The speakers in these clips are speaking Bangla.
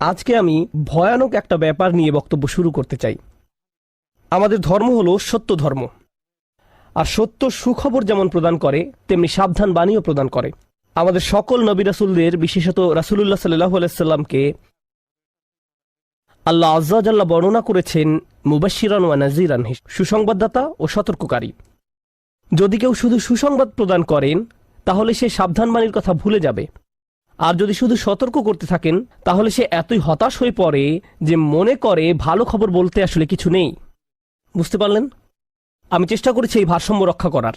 আজকে আমি ভয়ানক একটা ব্যাপার নিয়ে বক্তব্য শুরু করতে চাই। আমাদের ধর্ম হলো সত্য ধর্ম, আর সত্য সুখবর যেমন প্রদান করে তেমনি সাবধান বাণীও প্রদান করে। আমাদের সকল নবী রাসূলদের, বিশেষত রাসূলুল্লাহ সাল্লাল্লাহু আলাইহি সাল্লামকে আল্লাহ আযজা ওয়া জাল্লা বর্ণনা করেছেন মুবাশশিরান ওয়া নাযীরান, সুসংবাদদাতা ও সতর্ককারী। যদি কেউ শুধু সুসংবাদ প্রদান করেন তাহলে সে সাবধান বাণীর কথা ভুলে যাবে, আর যদি শুধু সতর্ক করতে থাকেন তাহলে সে এতই হতাশ হয়ে পড়ে যে মনে করে ভালো খবর বলতে আসলে কিছু নেই। বুঝতে পারলেন? আমি চেষ্টা করেছি এই ভারসাম্য রক্ষা করার।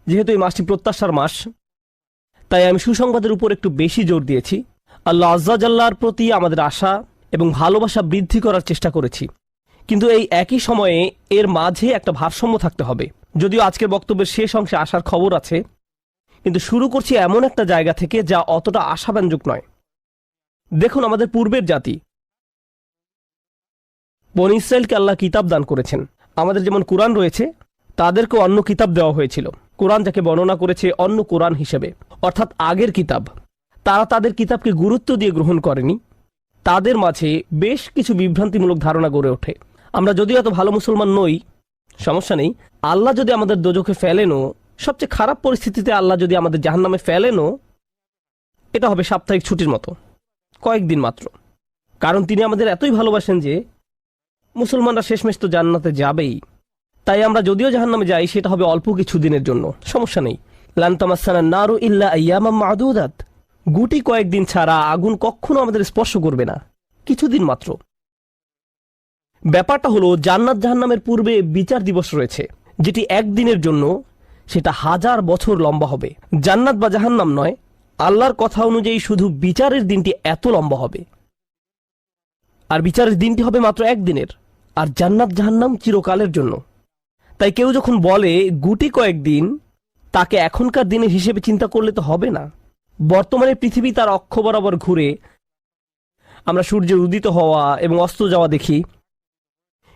যেহেতু এই মাসটি প্রত্যাশার মাস, তাই আমি সুসংবাদের উপর একটু বেশি জোর দিয়েছি। আল্লাহ আযজা জাল্লার প্রতি আমাদের আশা এবং ভালোবাসা বৃদ্ধি করার চেষ্টা করেছি, কিন্তু এই একই সময়ে এর মাঝে একটা ভারসাম্য থাকতে হবে। যদিও আজকের বক্তব্যের শেষ অংশে আসার খবর আছে, কিন্তু শুরু করছি এমন একটা জায়গা থেকে যা অতটা আশাব্যঞ্জক নয়। দেখুন, আমাদের পূর্বের জাতি বনী ইসরাইলকে আল্লাহ কিতাব দান করেছেন। আমাদের যেমন কুরআন রয়েছে, তাদেরকেও অন্য কিতাব দেওয়া হয়েছিল। কুরআন যাকে বর্ণনা করেছে অন্য কোরআন হিসেবে, অর্থাৎ আগের কিতাব। তারা তাদের কিতাবকে গুরুত্ব দিয়ে গ্রহণ করেনি। তাদের মাঝে বেশ কিছু বিভ্রান্তিমূলক ধারণা গড়ে ওঠে। আমরা যদিও এত ভালো মুসলমান নই, সমস্যা নেই। আল্লাহ যদি আমাদের দোজখে ফেলেনও, সবচেয়ে খারাপ পরিস্থিতিতে আল্লাহ যদি আমাদের জাহান্নামে ফেলেনও, এটা হবে সাপ্তাহিক ছুটির মতো, কয়েকদিন মাত্র। কারণ তিনি আমাদের এতই ভালোবাসেন যে মুসলমানরা শেষমেশ তো জান্নাতে যাবেই। তাই আমরা যদিও জাহান্নামে যাই, সেটা হবে অল্প কিছু দিনের জন্য, সমস্যা নেই। লান তামাসসানান নারু ইল্লা আইয়ামাম মা'দুদাত, গুটি কয়েকদিন ছাড়া আগুন কখনো আমাদের স্পর্শ করবে না, কিছুদিন মাত্র। ব্যাপারটা হলো, জান্নাত জাহান্নামের পূর্বে বিচার দিবস রয়েছে, যেটি একদিনের জন্য, সেটা 1000 বছর লম্বা হবে। জান্নাত বা জাহান্নাম নয়, আল্লাহর কথা অনুযায়ী শুধু বিচারের দিনটি এত লম্বা হবে। আর বিচারের দিনটি হবে মাত্র একদিনের, আর জান্নাত জাহান্নাম চিরকালের জন্য। তাই কেউ যখন বলে গুটি কয়েকদিন, তাকে এখনকার দিনের হিসেবে চিন্তা করলে তো হবে না। বর্তমানে পৃথিবী তার অক্ষ বরাবর ঘুরে, আমরা সূর্যের উদিত হওয়া এবং অস্ত যাওয়া দেখি,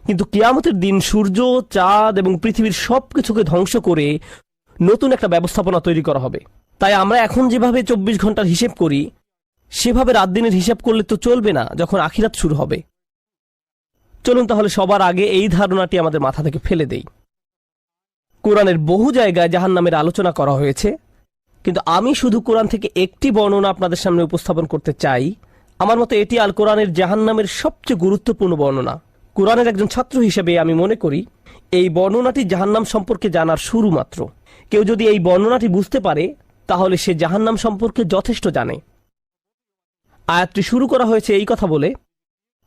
কিন্তু কিয়ামতের দিন সূর্য, চাঁদ এবং পৃথিবীর সবকিছুকে ধ্বংস করে নতুন একটা ব্যবস্থাপনা তৈরি করা হবে। তাই আমরা এখন যেভাবে 24 ঘন্টার হিসেব করি, সেভাবে রাত দিনের হিসাব করলে তো চলবে না যখন আখিরাত শুরু হবে। চলুন তাহলে সবার আগে এই ধারণাটি আমাদের মাথা থেকে ফেলে দেই। কোরআনের বহু জায়গায় জাহান্নামের আলোচনা করা হয়েছে, কিন্তু আমি শুধু কোরআন থেকে একটি বর্ণনা আপনাদের সামনে উপস্থাপন করতে চাই। আমার মতে এটি আল কোরআনের জাহান্নামের সবচেয়ে গুরুত্বপূর্ণ বর্ণনা। কোরআনের একজন ছাত্র হিসেবে আমি মনে করি এই বর্ণনাটি জাহান্নাম সম্পর্কে জানার শুরু মাত্র। কেউ যদি এই বর্ণনাটি বুঝতে পারে, তাহলে সে জাহান্নাম সম্পর্কে যথেষ্ট জানে। আয়াতটি শুরু করা হয়েছে এই কথা বলে,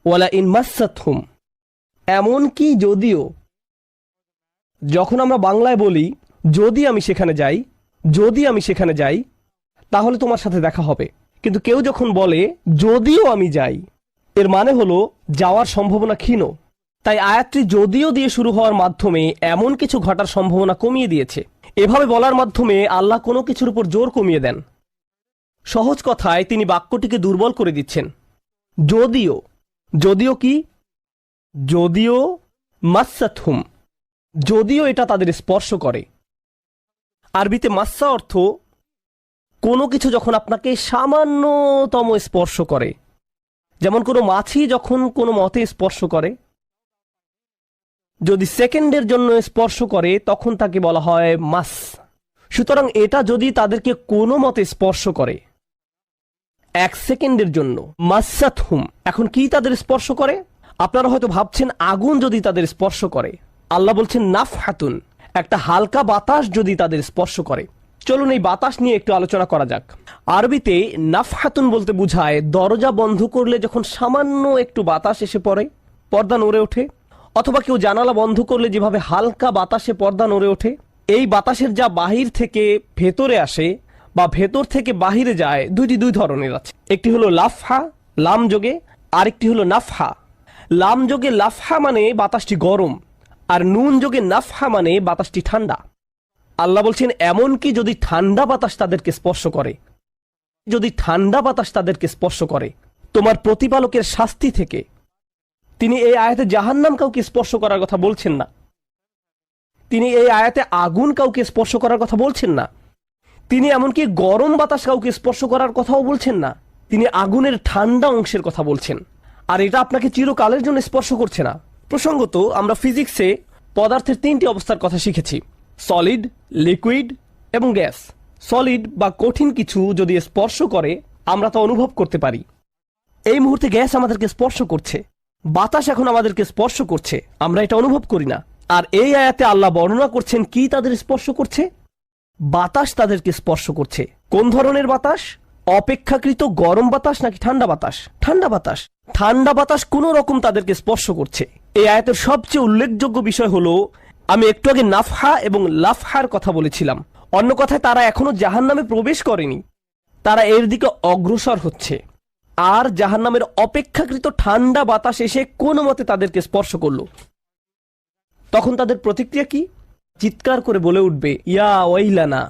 ওয়ালা ইন মাসসাতহুম, এমনকি যদিও। যখন আমরা বাংলায় বলি যদি আমি সেখানে যাই, যদি আমি সেখানে যাই, তাহলে তোমার সাথে দেখা হবে। কিন্তু কেউ যখন বলে যদিও আমি যাই, এর মানে হলো যাওয়ার সম্ভাবনা ক্ষীণ। তাই আয়াতটি যদিও দিয়ে শুরু হওয়ার মাধ্যমে এমন কিছু ঘটার সম্ভাবনা কমিয়ে দিয়েছে। এভাবে বলার মাধ্যমে আল্লাহ কোনো কিছুর উপর জোর কমিয়ে দেন। সহজ কথায় তিনি বাক্যটিকে দুর্বল করে দিচ্ছেন। যদিও, যদিও কি? যদিও মাসসাতহুম, যদিও এটা তাদের স্পর্শ করে। আরবিতে মাসসা অর্থ কোনো কিছু যখন আপনাকে সামান্যতম স্পর্শ করে, যেমন কোনো মাছি যখন কোনো মতে স্পর্শ করে। যদি সেকেন্ডের জন্য স্পর্শ করে তখন তাকে বলা হয় মাস। সুতরাং এটা যদি তাদেরকে কোনো মতে স্পর্শ করে 1 সেকেন্ডের জন্য, মাসসাতহুম। এখন কি তাদের স্পর্শ করে? আপনারা হয়তো ভাবছেন আগুন যদি তাদের স্পর্শ করে। আল্লাহ বলছেন নাফহাতুন, একটা হালকা বাতাস যদি তাদের স্পর্শ করে। চলুন এই বাতাস নিয়ে একটু আলোচনা করা যাক। আরবিতে নাফহাতুন বলতে বোঝায় দরজা বন্ধ করলে যখন সামান্য একটু বাতাস এসে পড়ে, পর্দা নড়ে ওঠে, অথবা কেউ জানালা বন্ধ করলে যেভাবে হালকা বাতাসে পর্দা নড়ে ওঠে। এই বাতাসের যা বাহির থেকে ভেতরে আসে বা ভেতর থেকে বাহিরে যায়, দুই ধরনের আছে। একটি হলো লাফহা, লাম যোগে, আরেকটি হলো নাফহা। লাম যোগে লাফহা মানে বাতাসটি গরম, আর নুন যোগে নাফহা মানে বাতাসটি ঠান্ডা। আল্লাহ বলছেন এমনকি যদি ঠান্ডা বাতাস তাদেরকে স্পর্শ করে, যদি ঠান্ডা বাতাস তাদেরকে স্পর্শ করে তোমার প্রতিপালকের শাস্তি থেকে। তিনি এই আয়াতে জাহান্নাম কাউকে স্পর্শ করার কথা বলছেন না। তিনি এই আয়াতে আগুন কাউকে স্পর্শ করার কথা বলছেন না। তিনি এমনকি গরম বাতাস কাউকে স্পর্শ করার কথাও বলছেন না। তিনি আগুনের ঠান্ডা অংশের কথা বলছেন, আর এটা আপনাকে চিরকালের জন্য স্পর্শ করছে না। প্রসঙ্গত, আমরা ফিজিক্সে পদার্থের 3টি অবস্থার কথা শিখেছি: সলিড, লিকুইড এবং গ্যাস। সলিড বা কঠিন কিছু যদি স্পর্শ করে আমরা তা অনুভব করতে পারি। এই মুহূর্তে গ্যাস আমাদেরকে স্পর্শ করছে, বাতাস এখন আমাদেরকে স্পর্শ করছে, আমরা এটা অনুভব করি না। আর এই আয়াতে আল্লাহ বর্ণনা করছেন কি তাদের স্পর্শ করছে? বাতাস তাদেরকে স্পর্শ করছে। কোন ধরনের বাতাস? অপেক্ষাকৃত গরম বাতাস নাকি ঠান্ডা বাতাস? ঠান্ডা বাতাস। ঠান্ডা বাতাস কোন রকম তাদেরকে স্পর্শ করছে। এই আয়াতের সবচেয়ে উল্লেখযোগ্য বিষয় হলো, আমি একটু আগে নাফহা এবং লাফহার কথা বলেছিলাম। অন্য কথায়, তারা এখনো জাহান্নামে প্রবেশ করেনি, তারা এর দিকে অগ্রসর হচ্ছে। আর জাহান্নামের অপেক্ষাকৃত ঠান্ডা বাতাস এসে কোনো মতে তাদেরকে স্পর্শ করলো। তখন তাদের প্রতিক্রিয়া কি? চিৎকার করে বলে উঠবে, ইয়া ওয়াইলানা,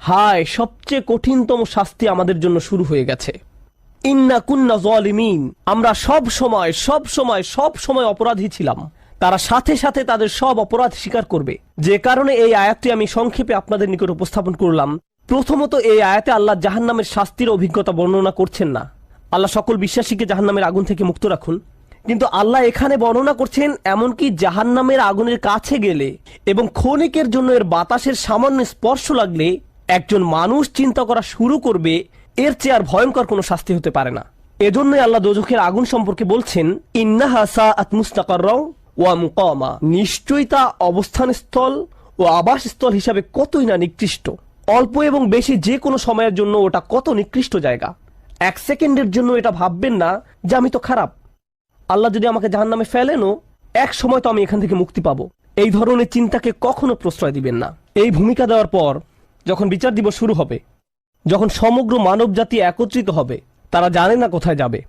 হায়, সবচেয়ে কঠিনতম শাস্তি আমাদের জন্য শুরু হয়ে গেছে। ইন্না কুন্না যালিমিন, আমরা সব সময় অপরাধী ছিলাম। তারা সাথে সাথে তাদের সব অপরাধ স্বীকার করবে। যে কারণে এই আয়াতটি আমি সংক্ষেপে আপনাদের নিকট উপস্থাপন করলাম। প্রথমত, এই আয়াতে আল্লাহ জাহান্নামের শাস্তির অভিজ্ঞতা বর্ণনা করছেন না। আল্লাহ সকল বিশ্বাসীকে জাহান্নামের আগুন থেকে মুক্ত রাখুন। কিন্তু আল্লাহ এখানে বর্ণনা করছেন এমনকি জাহান্নামের আগুনের কাছে গেলে এবং ক্ষণিকের জন্য এর বাতাসের সামান্য স্পর্শ লাগলে একজন মানুষ চিন্তা করা শুরু করবে এর চেয়ে আর ভয়ঙ্কর কোনো শাস্তি হতে পারে না। এজন্যই আল্লাহ দোজখের আগুন সম্পর্কে বলছেন, ইন্নাহা সাআত মুস্তাকাররা ওয়া মুকামা, নিশ্চয়ই তা অবস্থানস্থল ও আবাসস্থল হিসাবে কতই না নিকৃষ্ট। অল্প এবং বেশি যে কোনো সময়ের জন্য ওটা কত নিকৃষ্ট জায়গা। 1 সেকেন্ডের জন্য এটা ভাববেন না যে আমি তো খারাপ, আল্লাহ যদি আমাকে জাহান্নামে ফেলেনও এক সময় তো আমি এখান থেকে মুক্তি পাবো। এই ধরনের চিন্তাকে কখনো প্রশ্রয় দিবেন না। এই ভূমিকা দেওয়ার পর যখন বিচার দিবস শুরু হবে, যখন সমগ্র মানব জাতি একত্রিত হবে, তারা জানে না কোথায় যাবে,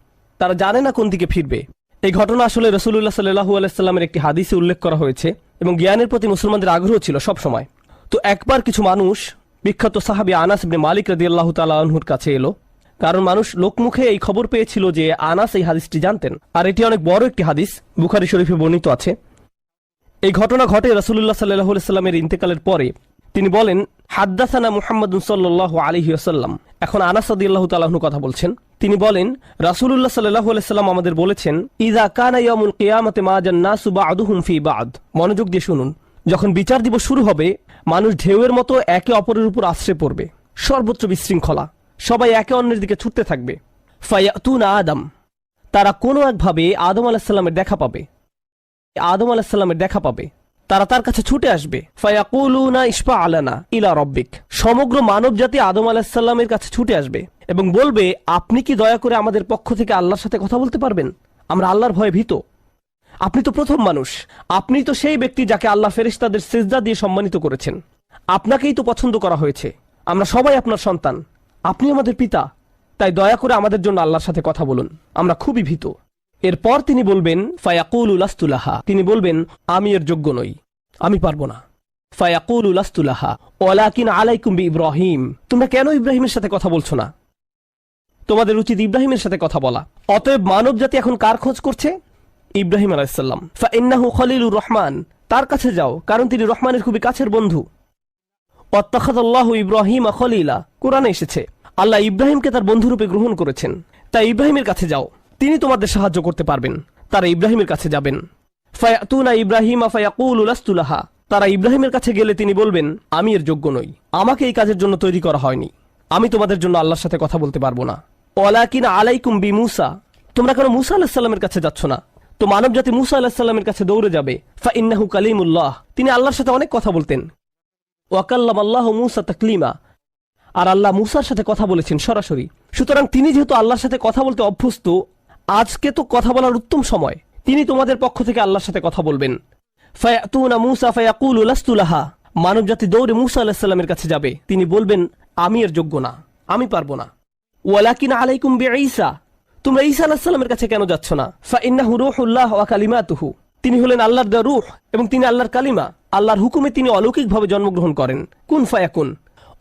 তারা জানে না কোন দিকে ফিরবে। এই ঘটনা আসলে রাসূলুল্লাহ সাল্লাল্লাহু আলাইহি সাল্লামের একটি হাদিসে উল্লেখ করা হয়েছে এবং জ্ঞানের প্রতি মুসলমানদের আগ্রহ ছিল সব সময়। তো একবার কিছু মানুষ বিখ্যাত সাহাবী আনাস ইবনে মালিক রাদিয়াল্লাহু তাআলা আনহুর কাছে এলো, কারণ মানুষ লোকমুখে এই খবর পেয়েছিল যে আনাস এই হাদিসটি জানতেন, আর এটি অনেক বড় একটি হাদিস, বুখারী শরীফে বর্ণিত আছে। এই ঘটনা ঘটে রাসূলুল্লাহ সাল্লাল্লাহু আলাইহি সাল্লামের ইন্তেকালের পরে। তিনি বলেন, হাদ্দাসানা মুহাম্মাদুন সাল্লাল্লাহু আলাইহি ওয়াসাল্লাম। এখন আনাস রাদিয়াল্লাহু তাআলা আনহু কথা বলছেন। তিনি বলেন, রাসূলুল্লাহ সাল্লাল্লাহু আলাইহি সাল্লাম আমাদের বলেছেন, ইযা কানা ইয়াউমুল কিয়ামাতি মা জান্নাসু বা'দুহুম ফি বা'দ। মনোযোগ দিয়ে শুনুন। যখন বিচার দিবস শুরু হবে, মানুষ ঢেউয়ের মতো একে অপরের উপর আশ্রে পড়বে, সর্বত্র বিশৃঙ্খলা, সবাই একে অন্যের দিকে ছুটতে থাকবে। ফায়াতুনা আদম, তারা কোনো একভাবে আদম আলাইহিস সালামের দেখা পাবে, তারা তার কাছে ছুটে আসবে। ফায়াকুলুনা ইশফা আলানা ইলা রাব্বিক, সমগ্র মানব জাতি আদম আলাইহিস সালামের কাছে ছুটে আসবে এবং বলবে, আপনি কি দয়া করে আমাদের পক্ষ থেকে আল্লাহর সাথে কথা বলতে পারবেন? আমরা আল্লাহর ভয়ে ভীত। আপনি তো প্রথম মানুষ, আপনি তো সেই ব্যক্তি যাকে আল্লাহ ফেরেশতাদের সিজদা দিয়ে সম্মানিত করেছেন, আপনাকেই তো পছন্দ করা হয়েছে, আমরা সবাই আপনার সন্তান, আপনি আমাদের পিতা, তাই দয়া করে আমাদের জন্য আল্লাহর সাথে কথা বলুন, আমরা খুবই ভীত। এরপর তিনি বলবেন, ফায়াকুলু লাস্তু লাহা, তিনি বলবেন, আমি এর যোগ্য নই, আমি পারবো না। ফায়াকুলু লাস্তু লাহা ওয়ালাকিন আলাইকুম বিইব্রাহিম, তোমরা কেন ইব্রাহিমের সাথে কথা বলছো না? তোমাদের উচিত ইব্রাহিমের সাথে কথা বলা। অতএব মানব জাতি এখন কার খোঁজ করছে? ইব্রাহিম আলাইহিস সালাম। ফাইন্নাহু খলিলুর রহমান, তার কাছে যাও, কারণ তিনি রহমানের খুবই কাছের বন্ধু। ওয়াত্তাখাযাল্লাহু ইব্রাহিমা খলিলা, কোরআনে এসেছে আল্লাহ ইব্রাহিমকে তার বন্ধুরূপে গ্রহণ করেছেন। তাই ইব্রাহিমের কাছে যাও, তিনি তোমাদের সাহায্য করতে পারবেন। তারা ইব্রাহিমের কাছে যাবেন। ফায়াতুনা ইব্রাহিমা ফায়াকুলু লাস্তু লাহা, তারা ইব্রাহিমের কাছে গেলে তিনি বলবেন, আমি এর যোগ্য নই, আমাকে এই কাজের জন্য তৈরি করা হয়নি, আমি তোমাদের জন্য আল্লাহর সাথে কথা বলতে পারবো না। ওয়ালাকিন আলাইকুম বিমূসা, তোমরা কেন মূসা আলাইহিস সালামের কাছে যাচ্ছ না? তো মানব জাতি মূসা আলাইহিস সালামের কাছে দৌড়ে যাবে। ফাইন্নাহু কালিমুল্লাহ, তিনি আল্লাহর সাথে অনেক কথা বলতেন। ওয়া কাল্লামাল্লাহু মূসা তাকলিমা, আর আল্লাহ মূসার সাথে কথা বলেছেন সরাসরি। সুতরাং তিনি যেহেতু আল্লাহর সাথে কথা বলতে অভ্যস্ত, আজকে তো কথা বলার উত্তম সময়, তিনি তোমাদের পক্ষ থেকে আল্লাহর সাথে কথা বলবেন। ফায়াতুনা মূসা ফায়াকুলু লাস্তু লাহা, মানব জাতি দৌড়ে মূসা আলাইহিস সালামের কাছে যাবে, তিনি বলবেন, আমি এর যোগ্য না, আমি পারবো না। ওয়ালাকিন আলাইকুম বিঈসা, তোমরা ঈসা আলাইহিস সালামের কাছে কেন যাচ্ছ না? ফাইন্নাহু রূহুল্লাহ ওয়া কালিমাতুহু, তিনি হলেন আল্লাহর দেওয়া রূহ এবং তিনি আল্লাহর কালিমা, আল্লাহর হুকুমে তিনি অলৌকিকভাবে জন্মগ্রহণ করেন। কুন ফায়াকুন,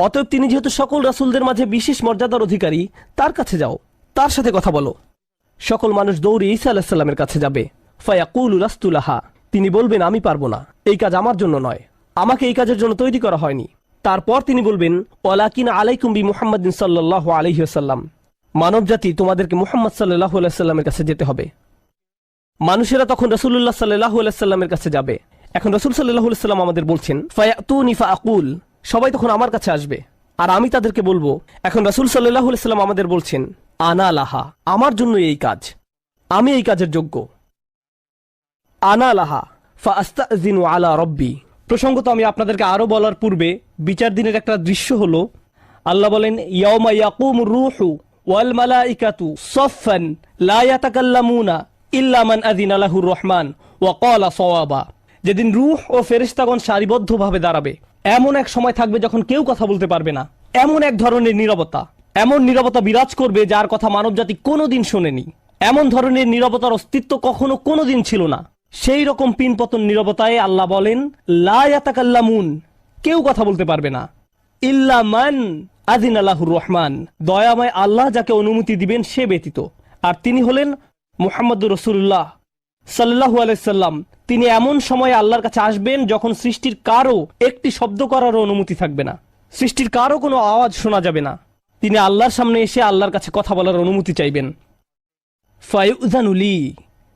অতএব তিনি যেহেতু সকল রাসূলদের মাঝে বিশেষ মর্যাদার অধিকারী, তার কাছে যাও, তার সাথে কথা বলো। সকল মানুষ দৌড়ে ঈসা আলাইহিস সালামের কাছে যাবে। ফায়াকুলু লাস্তু লাহা, তিনি বলবেন, আমি পারবো না, এই কাজ আমার জন্য নয়, আমাকে এই কাজের জন্য তৈরি করা হয়নি। তারপর তিনি বলবেন, ওয়ালাকিন আলাইকুম বি মুহাম্মাদিন সাল্লাল্লাহু আলাইহি ওয়াসাল্লাম, মানবজাতি তোমাদেরকে মুহাম্মদ সাল্লাল্লাহু আলাইহি সাল্লামের কাছে যেতে হবে। মানুষেরা তখন রাসূলুল্লাহ সাল্লাল্লাহু আলাইহি সাল্লামের কাছে যাবে। এখন রাসূল সাল্লাল্লাহু আলাইহি সাল্লাম আমাদের বলছেন, ফায়াতুনি ফাআকুল, সবাই তখন আমার কাছে আসবে আর আমি তাদেরকে বলবো। এখন রাসূল সাল্লাল্লাহু আলাইহি সাল্লাম আমাদের বলছেন, আনা লাহা, আমার জন্য এই কাজ, আমি এই কাজের যোগ্য। আনা লাহা ফাআস্তাযিনু আলা রব্বি। প্রসঙ্গত আমি আপনাদেরকে আরো বলার পূর্বে বিচার দিনের একটা দৃশ্য হলো, আল্লাহ বলেন, ইয়াউমা ইয়াকুমুর রূহু ওয়াল মালাইকাতু সাফফান লা ইয়াতাকাল্লামুনা ইল্লা মান আযিনা লাহুর রহমান ওয়া ক্বালা সাওয়াবা। যেদিন রূহ ও ফেরেশতাগণ সারিবদ্ধভাবে দাঁড়াবে, এমন এক সময় থাকবে যখন কেউ কথা বলতে পারবে না। এমন এক ধরনের নীরবতা, এমন নীরবতা বিরাজ করবে যার কথা মানবজাতি কোনোদিন শোনেনি। এমন ধরনের নীরবতার অস্তিত্ব কখনো কোনোদিন ছিল না। সেই রকম পিনপতন নীরবতায় আল্লাহ বলেন, লা ইয়াতাকাল্লামুন, কেউ কথা বলতে পারবে না, ইল্লা মান আযিনা লাহুর রহমান, দয়াময় আল্লাহ যাকে অনুমতি দিবেন সে ব্যতীত। আর তিনি হলেন মুহাম্মদুর রাসূলুল্লাহ সাল্লাল্লাহু আলাইহি সাল্লাম। তিনি এমন সময় আল্লাহর কাছে আসবেন যখন সৃষ্টির কারো একটি শব্দ করারও অনুমতি থাকবে না, সৃষ্টির কারো কোনো আওয়াজ শোনা যাবে না। তিনি আল্লাহর সামনে এসে আল্লাহর কাছে কথা বলার অনুমতি চাইবেন। ফায়ুযানু লি,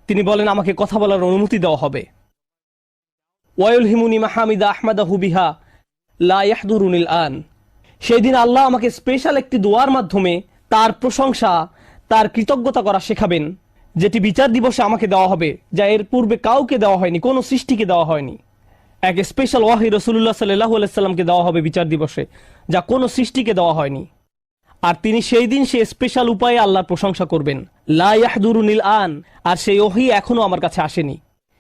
তিনি বলেন আমাকে কথা বলার অনুমতি দেওয়া হবে। ওয়ায়ুলহিমুনি মাহামিদা আহমাদাহু বিহা লা ইয়াহদুরুনিল আন, সেই দিন আল্লাহ আমাকে স্পেশাল একটি দোয়ার মাধ্যমে তার প্রশংসা, তার কৃতজ্ঞতা করা শেখাবেন, যেটি বিচার দিবসে আমাকে দেওয়া হবে, যা এর পূর্বে কাউকে দেওয়া হয়নি, কোনো সৃষ্টিকে দেওয়া হয়নি। এক স্পেশাল ওয়াহি রাসূলুল্লাহ সাল্লাল্লাহু আলাইহি সাল্লামকে দেওয়া হবে বিচার দিবসে, যা কোনো সৃষ্টিকে দেওয়া হয়নি। আর তিনি সেই দিন সে স্পেশাল উপায়ে আল্লাহর প্রশংসা করবেন, লা ইয়াহদুরুনিল আন, আর সেই ওহী এখনো আমার কাছে আসেনি,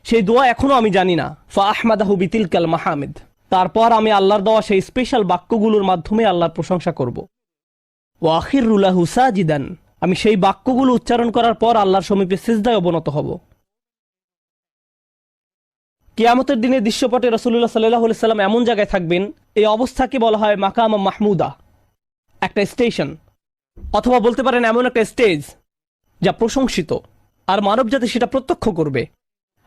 সেই দোয়া এখনো আমি জানি না। ফা আহমাদাহু বিতিলকাল মাহামিদ, তারপর আমি আল্লাহর দেওয়া সেই স্পেশাল বাক্যগুলোর মাধ্যমে আল্লাহর প্রশংসা করব। ওয়া আখিরু লাহু সাজিদান, আমি সেই বাক্যগুলো উচ্চারণ করার পর আল্লাহর সমীপে সিজদায় অবনত হব। কিয়ামতের দিনের দৃশ্যপটে রাসূলুল্লাহ সাল্লাল্লাহু আলাইহি সাল্লাম এমন জায়গায় থাকবেন, এই অবস্থাকে বলা হয় মাকাম মাহমুদা, একটা স্টেশন, অথবা বলতে পারেন এমন একটা স্টেজ যা প্রশংসিত, আর মানবজাতি সেটা প্রত্যক্ষ করবে।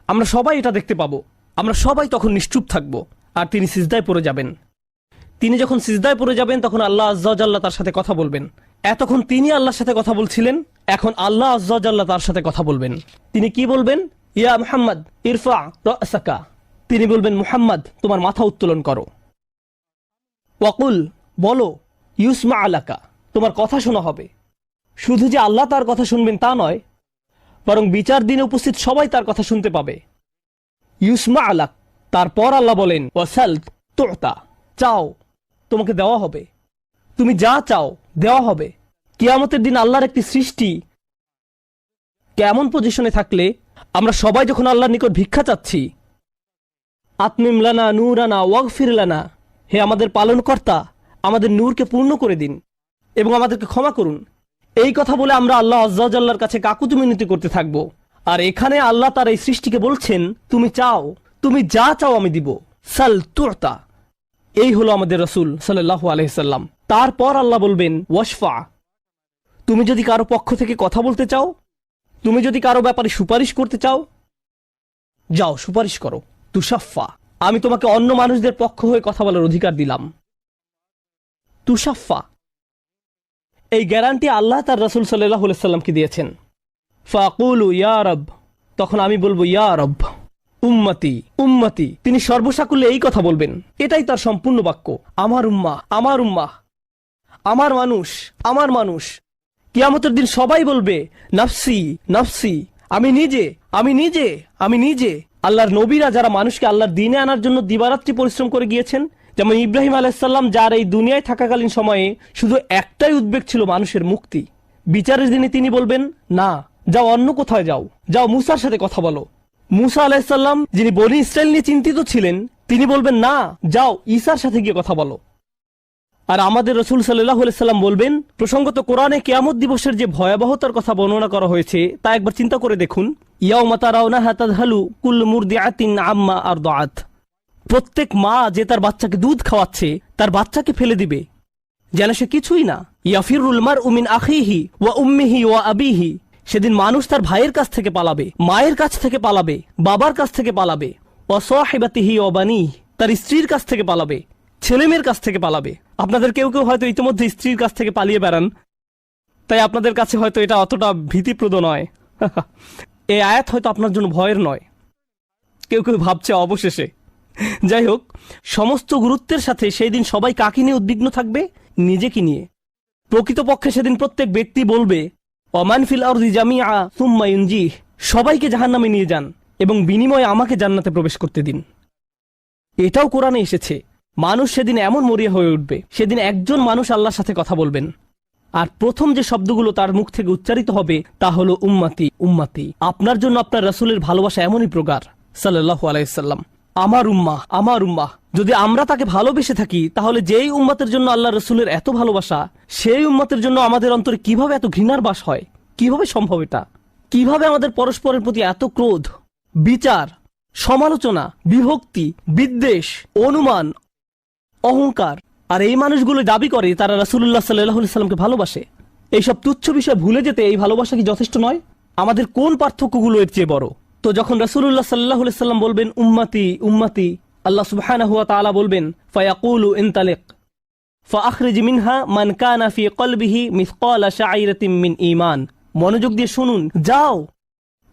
আমরা সবাই এটা দেখতে পাবো। আমরা সবাই তখন নিশ্চুপ থাকব, আর তিনি সিজদায় পড়ে যাবেন। তিনি যখন সিজদায় পড়ে যাবেন তখন আল্লাহ আযজা ওয়া জাল্লা তার সাথে কথা বলবেন। এতক্ষণ তিনি আল্লাহর সাথে কথা বলছিলেন, এখন আল্লাহ আযজা ওয়া জাল্লা তার সাথে কথা বলবেন। তিনি কি বলবেন? ইয়া মুহাম্মদ ইরফা রাসাকা, তিনি বলবেন, মুহাম্মদ তোমার মাথা উত্তোলন করো। ওয়াকুল, বলো, ইউসমা আলাকা, তোমার কথা শোনা হবে। শুধু যে আল্লাহ তার কথা শুনবেন তা নয়, বরং বিচার দিনে উপস্থিত সবাই তার কথা শুনতে পাবে। ইউসমা আলাক, তারপর আল্লাহ বলেন, ওয়াসাল তুতা, চাও তোমাকে দেওয়া হবে, তুমি যা চাও দেওয়া হবে। কিয়ামতের দিন আল্লাহর একটি সৃষ্টি কেমন পজিশনে থাকলে আমরা সবাই যখন আল্লাহর নিকট ভিক্ষা চাচ্ছি, আতমিম লানা নূরানা ওয়াগফির লানা, হে আমাদের পালনকর্তা, আমাদের নূরকে পূর্ণ করে দিন এবং আমাদেরকে ক্ষমা করুন, এই কথা বলে আমরা আল্লাহ আযজা ওয়া জাল্লার কাছে কাকুতি মিনতি করতে থাকব। আর এখানে আল্লাহ তার এই সৃষ্টিকে বলছেন, তুমি চাও, তুমি যা চাও আমি দিব, সাল তুতা। এই হলো আমাদের রাসূল সাল্লাল্লাহু আলাইহি সাল্লাম। তারপর আল্লাহ বলবেন, ওয়াশফা, তুমি যদি কারো পক্ষ থেকে কথা বলতে চাও, তুমি যদি কারো ব্যাপারে সুপারিশ করতে চাও, যাও সুপারিশ করো। তুশাফা, আমি তোমাকে অন্য মানুষদের পক্ষ হয়ে কথা বলার অধিকার দিলাম। তুশাফা, এই গ্যারান্টি আল্লাহ তার রাসূল সাল্লাল্লাহু আলাইহি সাল্লামকে দিয়েছেন। ফাকুলু ইয়া রব, তখন আমি বলবো, ইয়া রব, উম্মতি উম্মতি, তিনি সর্বসাকুল্যে এই কথা বলবেন, এটাই তার সম্পূর্ণ বাক্য, আমার উম্মাহ, আমার উম্মাহ, আমার মানুষ, আমার মানুষ। কিয়ামতের দিন সবাই বলবে, নাফসি নাফসি, আমি নিজে, আমি নিজে, আমি নিজে। আল্লাহর নবীরা যারা মানুষকে আল্লাহর দ্বীনে আনার জন্য দিবারাত্রি পরিশ্রম করে গিয়েছেন, যেমন ইব্রাহিম আলাইহিস সালাম, যার এই দুনিয়ায় থাকাকালীন সময়ে শুধু একটাই উদ্বেগ ছিল মানুষের মুক্তি, বিচারের দিনে তিনি বলবেন, না, যাও অন্য কোথায় যাও, যাও মুসার সাথে কথা বলো। মুসা আলাইহিস সালাম, যিনি বনি ইসরাইল নিয়ে চিন্তিত ছিলেন, তিনি বলবেন, না, যাও ঈসার সাথে গিয়ে কথা বলো। আর আমাদের রাসূল সাল্লাল্লাহু আলাইহি সাল্লাম বলবেন, প্রসঙ্গত কোরআনে কিয়ামত দিবসের যে ভয়াবহতার কথা বর্ণনা করা হয়েছে তা একবার চিন্তা করে দেখুন। ইয়াউমা তারাউনাহা তাযহালু কুল্লু মুরদিআতিন আম্মা আরদাআত, প্রত্যেক মা যে তার বাচ্চাকে দুধ খাওয়াচ্ছে তার বাচ্চাকে ফেলে দিবে যেন সে কিছুই না। ইয়াফিরুল মারউ মিন আখিহি ওয়া উম্মিহি ওয়া আবিহি, সেদিন মানুষ তার ভাইয়ের কাছ থেকে পালাবে, মায়ের কাছ থেকে পালাবে, বাবার কাছ থেকে পালাবে, ওয়া সাহিবাতিহি ওয়া বানিহি, তার স্ত্রীর কাছ থেকে পালাবে, ছেলেমেয়ের কাছ থেকে পালাবে। আপনাদের কেউ কেউ হয়তো ইতিমধ্যে স্ত্রীর কাছ থেকে পালিয়ে বেড়ান, তাই আপনাদের কাছে হয়তো এটা অতটা ভীতিপ্রদ নয়। এই আয়াত হয়তো আপনার জন্য ভয়ের নয়, কেউ কেউ ভাবছে অবশেষে। যাই হোক, সমস্ত গুরুত্বের সাথে সেই দিন সবাই কাকে নিয়ে উদ্বিগ্ন থাকবে? নিজেকে নিয়ে। প্রকৃতপক্ষে সেদিন প্রত্যেক ব্যক্তি বলবে, ওমান ফিল আরদি জামিআ সুম্মা ইউনজিহ, সবাইকে জাহান্নামে নিয়ে যান এবং বিনিময়ে আমাকে জান্নাতে প্রবেশ করতে দিন। এটাও কোরআনে এসেছে। মানুষ সেদিন এমন মরিয়া হয়ে উঠবে, সেদিন একজন মানুষ আল্লাহর সাথে কথা বলবেন, আর প্রথম যে শব্দগুলো তার মুখ থেকে উচ্চারিত হবে তা হলো উম্মতি উম্মতি। আপনার জন্য আপনার রাসূলের ভালোবাসা এমনই প্রগাঢ় সাল্লাল্লাহু আলাইহি সাল্লাম। আমার উম্মাহ আমার উম্মাহ। যদি আমরা তাকে ভালোবেসে থাকি, তাহলে যেই উম্মতের জন্য আল্লাহ রাসূলের এত ভালোবাসা, সেই উম্মতের জন্য আমাদের অন্তরে কিভাবে এত ঘৃণার বাস হয়? কিভাবে সম্ভব এটা? কিভাবে আমাদের পরস্পরের প্রতি এত ক্রোধ, বিচার, সমালোচনা, বিভক্তি, বিদ্বেষ, অনুমান, অহংকার? আর এই মানুষগুলো দাবি করে তারা রাসূলুল্লাহ সাল্লাল্লাহু আলাইহি সাল্লামকে ভালোবাসে। এইসব তুচ্ছ বিষয় ভুলে যেতে এই ভালোবাসা কি যথেষ্ট নয়? আমাদের কোন পার্থক্যগুলো এর চেয়ে বড়? তো যখন রাসূলুল্লাহ সাল্লাল্লাহু আলাইহি সাল্লাম বলবেন উম্মতি উম্মতি, আল্লাহ সুবহানাহু ওয়া তাআলা বলবেন ফায়াকুলু ইনতালিক ফাআখরিজ মিনহা মান কানা ফি কলবিহি মিসকালা শাঈরাতিন মিন ঈমান। মনোযোগ দিয়ে শুনুন, যাও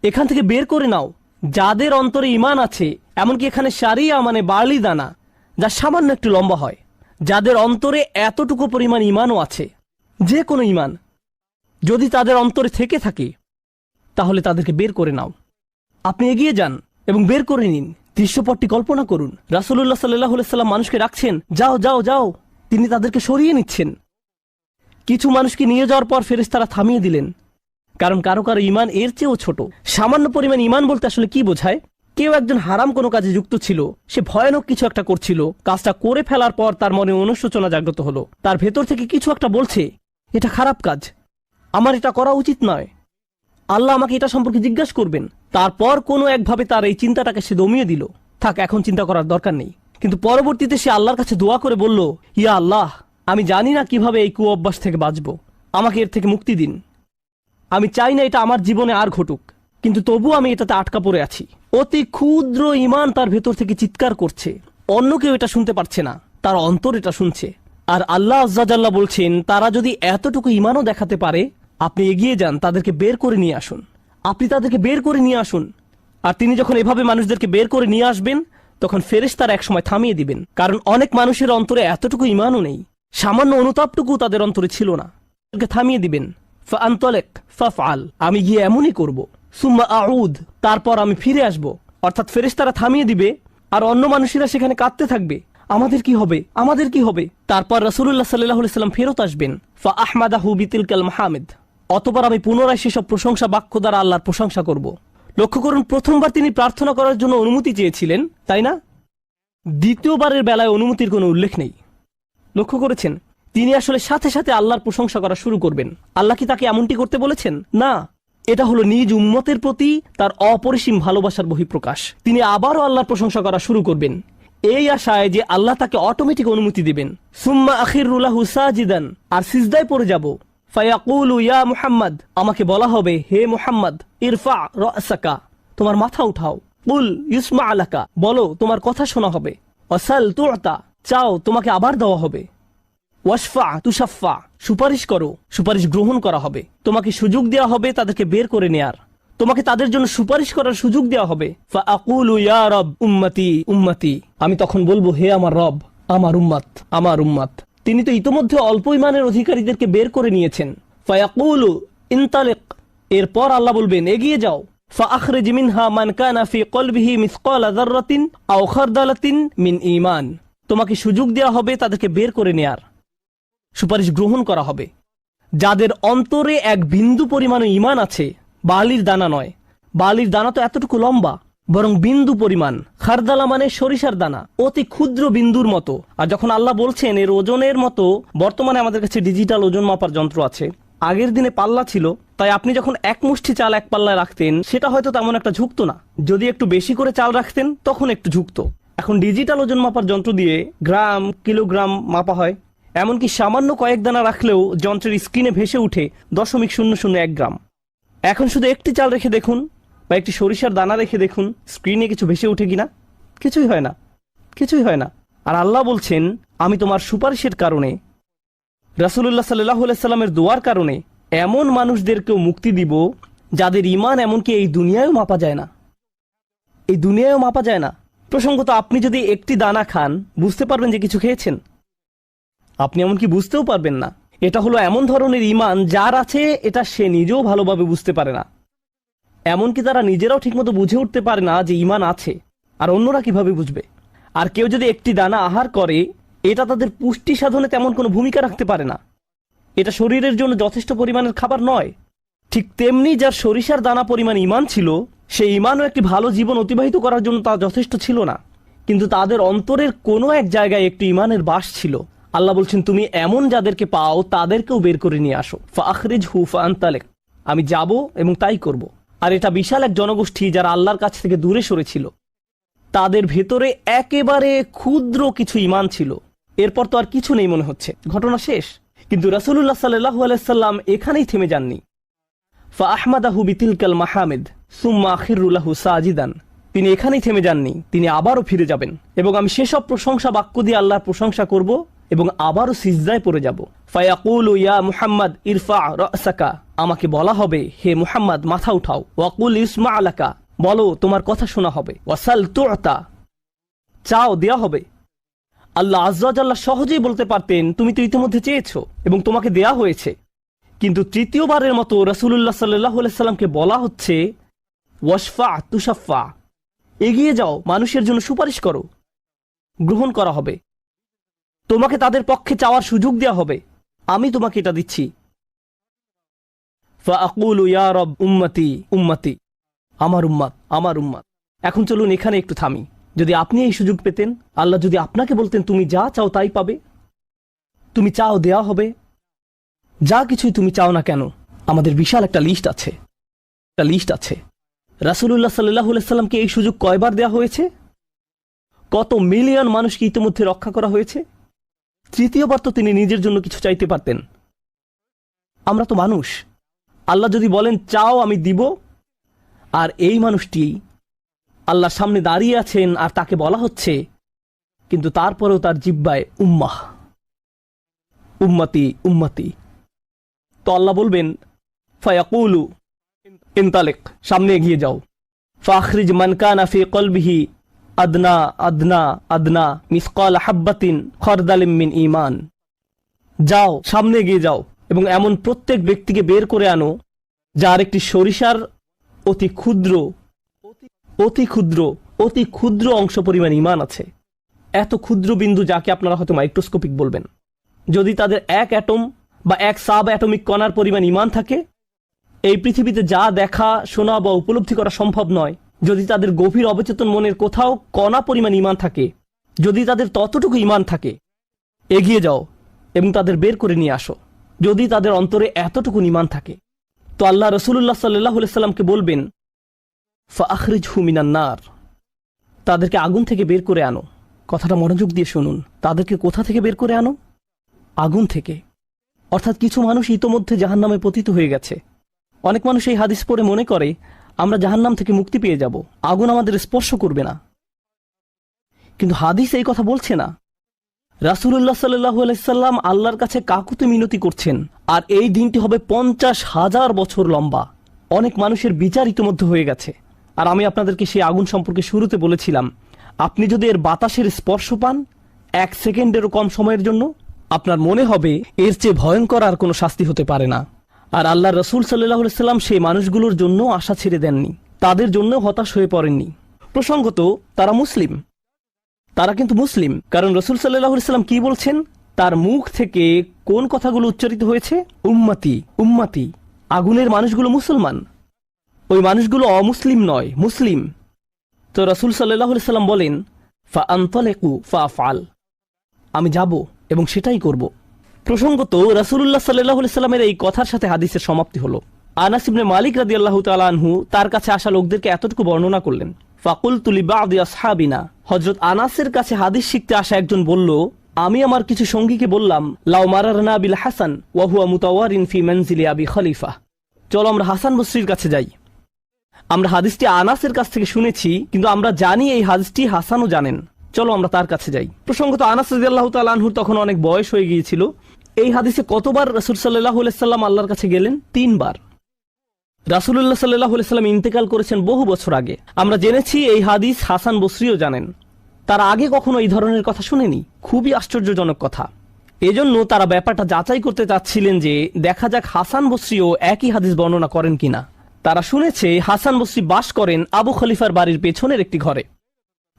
এখান থেকে বের করে নাও যাদের অন্তরে ঈমান আছে, এমনকি এখানে শারিয়া মানে বার্লি দানা, যা সামান্য একটু লম্বা হয়, যাদের অন্তরে এতটুকু পরিমাণ ঈমানও আছে, যে কোনো ঈমান যদি তাদের অন্তরে থেকে থাকে, তাহলে তাদেরকে বের করে নাও। আপনি এগিয়ে যান এবং বের করে নিন। দৃশ্যপটটি কল্পনা করুন, রাসূলুল্লাহ সাল্লাল্লাহু আলাইহি সাল্লাম মানুষকে রাখছেন, যাও যাও যাও, তিনি তাদেরকে সরিয়ে নিচ্ছেন। কিছু মানুষকে নিয়ে যাওয়ার পর ফেরেশতারা থামিয়ে দিলেন, কারণ কারো কারো ঈমান এর চেয়েও ছোট। সামান্য পরিমাণ ঈমান বলতে আসলে কি বোঝায়? কেউ একজন হারাম কোনো কাজে যুক্ত ছিল, সে ভয়ানক কিছু একটা করছিল, কাজটা করে ফেলার পর তার মনে অনুশোচনা জাগ্রত হলো, তার ভেতর থেকে কিছু একটা বলছে এটা খারাপ কাজ, আমার এটা করা উচিত নয়, আল্লাহ আমাকে এটা সম্পর্কে জিজ্ঞাসা করবেন। তারপর কোনো একভাবে তার এই চিন্তাটাকে সে দমিয়ে দিল, থাক এখন চিন্তা করার দরকার নেই। কিন্তু পরবর্তীতে সে আল্লাহর কাছে দোয়া করে বলল, ইয়া আল্লাহ, আমি জানি না কিভাবে এই কুঅভ্যাস থেকে বাঁচব, আমাকে এর থেকে মুক্তি দিন। আমি চাই না এটা আমার জীবনে আর ঘটুক, কিন্তু তবু আমি এটাতে আটকা পড়ে আছি। অতি ক্ষুদ্র ঈমান তার ভেতর থেকে চিৎকার করছে, অন্য কেউ এটা শুনতে পারছে না, তার অন্তর এটা শুনছে। আর আল্লাহ আজ্জা জাল্লা বলছেন, তারা যদি এতটুকু ঈমানও দেখাতে পারে, আপনি এগিয়ে যান, তাদেরকে বের করে নিয়ে আসুন। আপনি তাদেরকে বের করে নিয়ে আসুন। আর তিনি যখন এভাবে মানুষদেরকে বের করে নিয়ে আসবেন, তখন ফেরেশতারা একসময় থামিয়ে দিবেন, কারণ অনেক মানুষের অন্তরে এতটুকু ঈমানও নেই, সামান্য অনুতাপটুকু তাদের অন্তরে ছিল না। থামিয়ে দিবেন, ফাআনতালিক ফাফআল, আমি গিয়ে এমনই করব, সুম্মা আউদ, তারপর আমি ফিরে আসব। অর্থাৎ ফেরেশতারা থামিয়ে দিবে, আর অন্য মানুষেরা সেখানে কাঁদতে থাকবে, আমাদের কি হবে, আমাদের কি হবে। তারপর রাসূলুল্লাহ সাল্লাল্লাহু আলাইহি সাল্লাম ফেরত আসবেন, ফাআহমাদাহু বিতিলকাল মাহামিদ, অতঃপর আমি পুনরায় সেসব প্রশংসা বাক্য দ্বারা আল্লাহর প্রশংসা করব। লক্ষ্য করুন, প্রথমবার তিনি প্রার্থনা করার জন্য অনুমতি চেয়েছিলেন, তাই না? দ্বিতীয়বারের বেলায় অনুমতির কোনো উল্লেখ নেই। লক্ষ্য করেছেন, তিনি আসলে সাথে সাথে আল্লাহর প্রশংসা করা শুরু করবেন। আল্লাহ কি তাকে এমনটি করতে বলেছেন? না, এটা হলো নিজ উম্মতের প্রতি তার অপরিসীম ভালোবাসার বহিঃপ্রকাশ। তিনি আবারও আল্লাহর প্রশংসা করা শুরু করবেন, এই আশায় যে আল্লাহ তাকে অটোমেটিক অনুমতি দিবেন। সুম্মা আখিরু লাহু সাজিদান, আর সিজদায় পড়ে যাব। ফায়াকুলু ইয়া মুহাম্মদ, আমাকে বলা হবে, হে মুহাম্মদ, ইরফা রাসাকা, তোমার মাথা উঠাও। কুল ইউসমা লাকা, বলো তোমার কথা শোনা হবে। ওয়াসাল তুতা, চাও তোমাকে আবার দেওয়া হবে। ওয়াশফা তুশাফা, সুপারিশ করো, সুপারিশ গ্রহণ করা হবে। তোমাকে সুযোগ দেওয়া হবে তাদেরকে বের করে নেয়ার, তোমাকে তাদের জন্য সুপারিশ করার সুযোগ দেওয়া হবে। ফাআকুলু ইয়া রব উম্মতি উম্মতি, আমি তখন বলবো, হে আমার রব, আমার উম্মত আমার উম্মত। তিনি তো ইতোমধ্যে অল্প ঈমানের অধিকারীদেরকে বের করে নিয়েছেন। ফায়াকুলু ইনতালিক, এরপর আল্লাহ বলবেন, এগিয়ে যাও। ফাআখরিজ মিনহা মান কানা ফি কলবিহি মিসকালা যাররাতিন আও খারদালাতিন মিন ঈমান, তোমাকে সুযোগ দেওয়া হবে তাদেরকে বের করে নেয়ার, সুপারিশ গ্রহণ করা হবে। যাদের অন্তরে এক বিন্দু পরিমাণ ঈমান আছে, বালির দানা নয়, বালির দানা তো এতটুকু লম্বা, বরং বিন্দু পরিমাণ। খারদালা মানে সরিষার দানা, অতি ক্ষুদ্র বিন্দুর মতো। আর যখন আল্লাহ বলছেন এর ওজনের মতো, বর্তমানে আমাদের কাছে ডিজিটাল ওজন মাপার যন্ত্র আছে, আগের দিনে পাল্লা ছিল, তাই আপনি যখন এক মুষ্টি চাল এক পাল্লায় রাখতেন, সেটা হয়তো তেমন একটা ঝুঁকতো না। যদি একটু বেশি করে চাল রাখতেন, তখন একটু ঝুঁকতো। এখন ডিজিটাল ওজন মাপার যন্ত্র দিয়ে গ্রাম, কিলোগ্রাম মাপা হয়। এমনকি সামান্য কয়েক দানা রাখলেও যন্ত্রের স্ক্রিনে ভেসে উঠে 0.001 গ্রাম। এখন শুধু একটি চাল রেখে দেখুন, বা একটি সরিষার দানা রেখে দেখুন, স্ক্রিনে কিছু ভেসে উঠে কিনা? কিছুই হয় না, কিছুই হয় না। আর আল্লাহ বলছেন, আমি তোমার সুপারিশের কারণে, রাসূলুল্লাহ সাল্লাল্লাহু আলাইহি সাল্লামের দোয়ার কারণে এমন মানুষদেরকেও মুক্তি দিব যাদের ঈমান এমনকি এই দুনিয়ায়ও মাপা যায় না, এই দুনিয়ায়ও মাপা যায় না। প্রসঙ্গত আপনি যদি একটি দানা খান বুঝতে পারবেন যে কিছু খেয়েছেন? আপনি এমনকি বুঝতেও পারবেন না। এটা হলো এমন ধরনের ঈমান যার আছে এটা সে নিজেও ভালোভাবে বুঝতে পারে না, এমনকি তারা নিজেরাও ঠিকমতো বুঝে উঠতে পারে না যে ঈমান আছে, আর অন্যরা কিভাবে বুঝবে? আর কেউ যদি একটি দানা আহার করে এটা তাদের পুষ্টি সাধনে তেমন কোনো ভূমিকা রাখতে পারে না, এটা শরীরের জন্য যথেষ্ট পরিমাণের খাবার নয়। ঠিক তেমনি যার সরিষার দানা পরিমাণ ঈমান ছিল, সেই ঈমানও একটি ভালো জীবন অতিবাহিত করার জন্য তা যথেষ্ট ছিল না, কিন্তু তাদের অন্তরের কোনো এক জায়গায় একটি ঈমানের বাস ছিল। আল্লাহ বলছেন, তুমি এমন যাদেরকে পাও তাদেরকেও বের করে নিয়ে আসো। ফাখরিজহু ফাআনতালিক, আমি যাব এবং তাই করব। আর এটা বিশাল এক জনগোষ্ঠী যারা আল্লাহর কাছ থেকে দূরে সরেছিল, তাদের ভেতরে একেবারে ক্ষুদ্র কিছু ঈমান ছিল। এরপর তো আর কিছু নেই মনে হচ্ছে, ঘটনা শেষ। কিন্তু রাসূলুল্লাহ সাল্লাল্লাহু আলাইহি সাল্লাম এখানেই থেমে যাননি। ফাআহমাদাহু বিতিলকাল মাহামিদ সুম্মা আখিরু লাহু সাজিদান, তিনি এখানেই থেমে যাননি, তিনি আবারও ফিরে যাবেন এবং আমি সেসব প্রশংসা বাক্য দিয়ে আল্লাহর প্রশংসা করব এবং আবারও সিজদায় পড়ে যাব। ফায়াকুলু ইয়া মুহাম্মদ ইরফা রাসাকা, আমাকে বলা হবে হে মুহাম্মদ মাথা উঠাও। ওয়াকুল ইসমা আলাকা, বলো তোমার কথা শোনা হবে। ওয়াসাল তুতা, চাও দেয়া হবে। আল্লাহ আজ্জা ওয়া জাল্লা সহজেই বলতে পারতেন তুমি তো ইতিমধ্যে চেয়েছো এবং তোমাকে দেয়া হয়েছে, কিন্তু তৃতীয়বারের মতো রাসূলুল্লাহ সাল্লাল্লাহু আলাইহি সাল্লামকে বলা হচ্ছে ওয়াশফা তুশাফা, এগিয়ে যাও, মানুষের জন্য সুপারিশ করো, গ্রহণ করা হবে, তোমাকে তাদের পক্ষে চাওয়ার সুযোগ দেওয়া হবে, আমি তোমাকে এটা দিচ্ছি। ফাআকুলু ইয়া রব উম্মতি উম্মতি, আমার উম্মাত আমার উম্মাত। এখন চলুন এখানে একটু থামি। যদি আপনি এই সুযোগ পেতেন, আল্লাহ যদি আপনাকে বলতেন তুমি যা চাও তাই পাবে, তুমি চাও দেয়া হবে, যা কিছুই তুমি চাও না কেন, আমাদের বিশাল একটা লিস্ট আছে। রাসূলুল্লাহ সাল্লাল্লাহু আলাইহি সাল্লামকে এই সুযোগ কয়বার দেয়া হয়েছে? কত মিলিয়ন মানুষকে ইতিমধ্যে রক্ষা করা হয়েছে। তৃতীয়বার তো তিনি নিজের জন্য কিছু চাইতে পারতেন। আমরা তো মানুষ, আল্লাহ যদি বলেন চাও আমি দিব, আর এই মানুষটি আল্লাহর সামনে দাঁড়িয়ে আছেন আর তাকে বলা হচ্ছে, কিন্তু তারপরেও তার জিহ্বায় উম্মাহ উম্মতি উম্মতি, তো আল্লাহ বলবেন ফায়াকুলু ইনতালিক, সামনে এগিয়ে যাও। ফাখরিজ মান কানা ফি কলবিহি আদনা আদনা আদনা মিসকাল হাব্বাতিন খরদালিম মিন ঈমান, যাও সামনে এগিয়ে যাও এবং এমন প্রত্যেক ব্যক্তিকে বের করে আনো যার একটি সরিষার অতি ক্ষুদ্র অতি ক্ষুদ্র অংশ পরিমাণ ঈমান আছে। এত ক্ষুদ্র বিন্দু যাকে আপনারা হয়তো মাইক্রোস্কোপিক বলবেন। যদি তাদের এক অ্যাটম বা এক সাব অ্যাটমিক কণার পরিমাণ ঈমান থাকে, এই পৃথিবীতে যা দেখা শোনা বা উপলব্ধি করা সম্ভব নয়। যদি তাদের গভীর অবচেতন মনের কোথাও কণা পরিমাণ ঈমান থাকে, যদি তাদের ততটুকু ঈমান থাকে, এগিয়ে যাও এবং তাদের বের করে নিয়ে আসো। যদি তাদের অন্তরে এতটুকু ঈমান থাকে, তো আল্লাহ রাসূলুল্লাহ সাল্লাল্লাহু আলাইহি সাল্লামকে বলবেন ফাখরিজহু মিনান নার, তাদেরকে আগুন থেকে বের করে আনো। কথাটা মনোযোগ দিয়ে শুনুন, তাদেরকে কোথা থেকে বের করে আনো? আগুন থেকে। অর্থাৎ কিছু মানুষ ইতোমধ্যে জাহান্নামে পতিত হয়ে গেছে। অনেক মানুষ এই হাদিস পড়ে মনে করে আমরা জাহান্নাম থেকে মুক্তি পেয়ে যাব, আগুন আমাদের স্পর্শ করবে না। কিন্তু হাদিস এই কথা বলছে না। রাসূলুল্লাহ সাল্লাল্লাহু আলাইহি সাল্লাম আল্লাহর কাছে কাকুতি মিনতি করছেন, আর এই দিনটি হবে 50,000 বছর লম্বা। অনেক মানুষের বিচার ইতোমধ্যে হয়ে গেছে। আর আমি আপনাদেরকে সেই আগুন সম্পর্কে শুরুতে বলেছিলাম, আপনি যদি এর বাতাসের স্পর্শ পান 1 সেকেন্ডেরও কম সময়ের জন্য, আপনার মনে হবে এর চেয়ে ভয়ঙ্কর আর কোনো শাস্তি হতে পারে না। আর আল্লাহ রাসূল সাল্লাল্লাহু আলাইহি সাল্লাম সেই মানুষগুলোর জন্য আশা ছেড়ে দেননি, তাদের জন্য হতাশ হয়ে পড়েননি। প্রসঙ্গত তারা মুসলিম, তারা কিন্তু মুসলিম, কারণ রাসূল সাল্লাল্লাহু আলাইহি সাল্লাম কি বলছেন, তার মুখ থেকে কোন কথাগুলো উচ্চারিত হয়েছে? উম্মতি উম্মতি। আগুনের মানুষগুলো মুসলমান, ওই মানুষগুলো অমুসলিম নয়, মুসলিম। তো রাসূল সাল্লাল্লাহু আলাইহি সাল্লাম বলেন ফাআনতালিকু ফাআফআল, আমি যাব এবং সেটাই করব। প্রসঙ্গত রাসূলুল্লাহ সাল্লাল্লাহু আলাইহি সাল্লামের এই কথার সাথে হাদিসের সমাপ্তি হলো। আনাস ইবনে মালিক রাদিয়াল্লাহু তাআলা আনহু তার কাছে আসা লোকদেরকে এতটুকু বর্ণনা করলেন। ফাকুলতু লিবাদি আসহাবিনা, হযরত আনাসের কাছে হাদিস শিখতে আসা একজন বলল, আমি আমার কিছু সঙ্গীকে বললাম, লাউ মারারনা বিল হাসান ওয়া হুয়া মুতাওয়ারিন ফি মানজিলি আবি খলিফা, চলো আমরা হাসান বসরির কাছে যাই। আমরা হাদিসটি আনাসের কাছ থেকে শুনেছি, কিন্তু আমরা জানি এই হাদিসটি হাসানও জানেন, চলো আমরা তার কাছে যাই। প্রসঙ্গত আনাস রাদিয়াল্লাহু তাআলা আনহুর তখন অনেক বয়স হয়ে গিয়েছিল। এই হাদিসে কতবার রাসূল সাল্লাল্লাহু আলাইহি সাল্লাম আল্লাহর কাছে গেলেন? 3 বার। রাসূলুল্লাহ সাল্লাল্লাহু আলাইহি সাল্লাম ইন্তেকাল করেছেন বহু বছর আগে। আমরা জেনেছি এই হাদিস হাসান বসরিও জানেন। তারা আগে কখনো এই ধরনের কথা শুনেনি। খুবই আশ্চর্যজনক কথা। এজন্য তারা ব্যাপারটা যাচাই করতে চাচ্ছিলেন যে দেখা যাক হাসান বসরিও একই হাদিস বর্ণনা করেন কিনা। তারা শুনেছে হাসান বসরি বাস করেন আবু খলিফার বাড়ির পেছনের একটি ঘরে।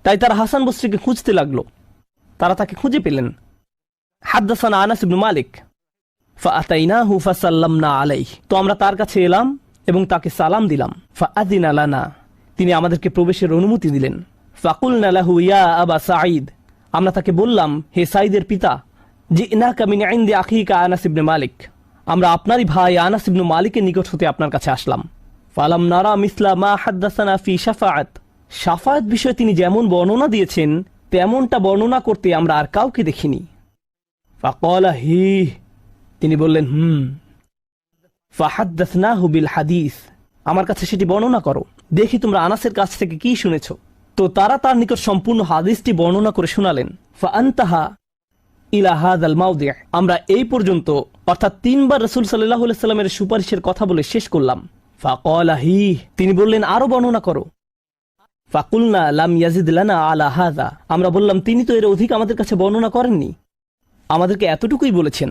তাই তারা হাসান বসরিকে খুঁজতে লাগলো। তারা তাকে খুঁজে পেলেন। হাদ্দাসানা আনাস ইবনে মালিক ফাআতাইনাহু ফাসাল্লামনা আলাইহি। তো আমরা তার কাছে এলাম এবং তাকে সালাম দিলাম। ফাআযিনা লানা, তিনি আমাদেরকে প্রবেশের অনুমতি দিলেন। ফাকুলনা লাহু ইয়া আবা সাঈদ, আমরা তাকে বললাম, হে সাঈদের পিতা, জিনাকা মিন ইনদি আখিকা আনাস ইবনে মালিক, আমরা আপনারই ভাই আনাস ইবনে মালিকের নিকট হতে আপনার কাছে আসলাম। ফালাম নারা মিসলা মা হাদ্দাসানা ফি শাফাআত, শাফাআত বিষয়ে তিনি যেমন বর্ণনা দিয়েছেন তেমনটা বর্ণনা করতে আমরা আর কাউকে দেখিনি। ফাকালা হি, তিনি বললেন ফাহাদ্দাসনাহু বিল হাদিস, আমার কাছে সেটি বর্ণনা করো, দেখি তোমরা আনাসের কাছ থেকে কি শুনেছো। তো তারা তার নিকট সম্পূর্ণ হাদিসটি বর্ণনা করে শোনালেন। ফাআনতাহা ইলা হাযাল মাওদি', আমরা এই পর্যন্ত অর্থাৎ 3 বার রাসূল সাল্লাল্লাহু আলাইহি সাল্লামের সুপারিশের কথা বলে শেষ করলাম। ফাকালা হি, তিনি বললেন আরো বর্ণনা করো। ফাকুলনা লাম ইয়াজিদ লানা আলা হাযা, আমরা বললাম তিনি তো এর অধিক আমাদের কাছে বর্ণনা করেননি, আমাদেরকে এতটুকুই বলেছেন।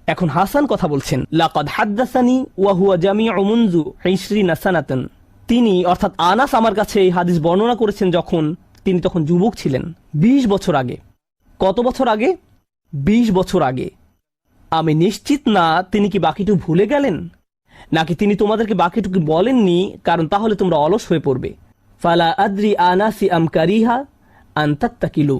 এখন হাসান কথা বলছেন, লাকাদ হাদ্দাসানি ওয়া হুয়া জামিউ মুনযু 20 সানাতান, তিনি অর্থাৎ আনাস আমার কাছে এই হাদিস বর্ণনা করেছেন যখন তিনি তখন যুবক ছিলেন, 20 বছর আগে। কত বছর আগে? 20 বছর আগে। আমি নিশ্চিত না তিনি কি বাকিটুকু ভুলে গেলেন, নাকি তিনি তোমাদেরকে বাকিটুকু বলেননি কারণ তাহলে তোমরা অলস হয়ে পড়বে। ফালা আদ্রি আনাসি আম কারিহা আন তাত্তাকিলু,